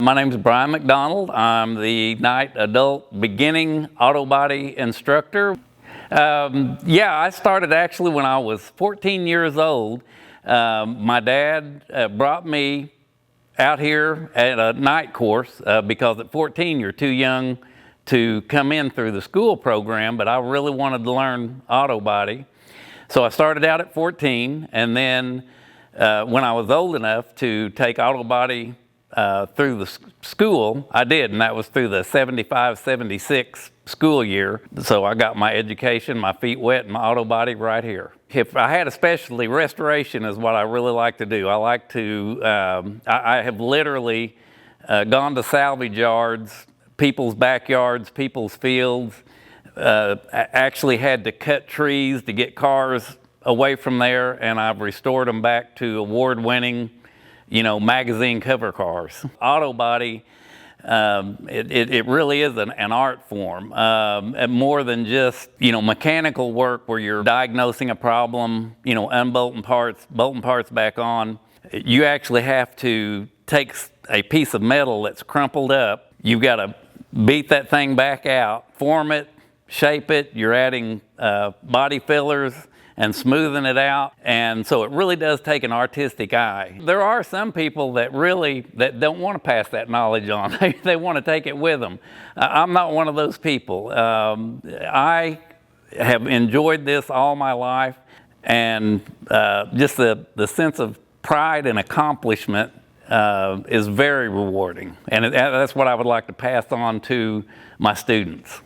My name is Bryan McDonald. I'm the night adult beginning auto body instructor. I started actually when I was 14 years old. My dad brought me out here at a night course because at 14 you're too young to come in through the school program, but I really wanted to learn auto body. So I started out at 14, and then when I was old enough to take auto body through the school, I did, and that was through the 75-76 school year. So I got my education, my feet wet, and my auto body right here. If I had a specialty, restoration is what I really like to do. I like to, I have literally gone to salvage yards, people's backyards, people's fields, actually had to cut trees to get cars away from there, and I've restored them back to award-winning, magazine cover cars. Auto body, it really is an art form, more than just, mechanical work where you're diagnosing a problem, unbolting parts, bolting parts back on. You actually have to take a piece of metal that's crumpled up. You've got to beat that thing back out, form it, shape it. You're adding body fillers and smoothing it out, and so it really does take an artistic eye. There are some people that don't want to pass that knowledge on. They want to take it with them. I'm not one of those people. I have enjoyed this all my life, and just the sense of pride and accomplishment is very rewarding, and that's what I would like to pass on to my students.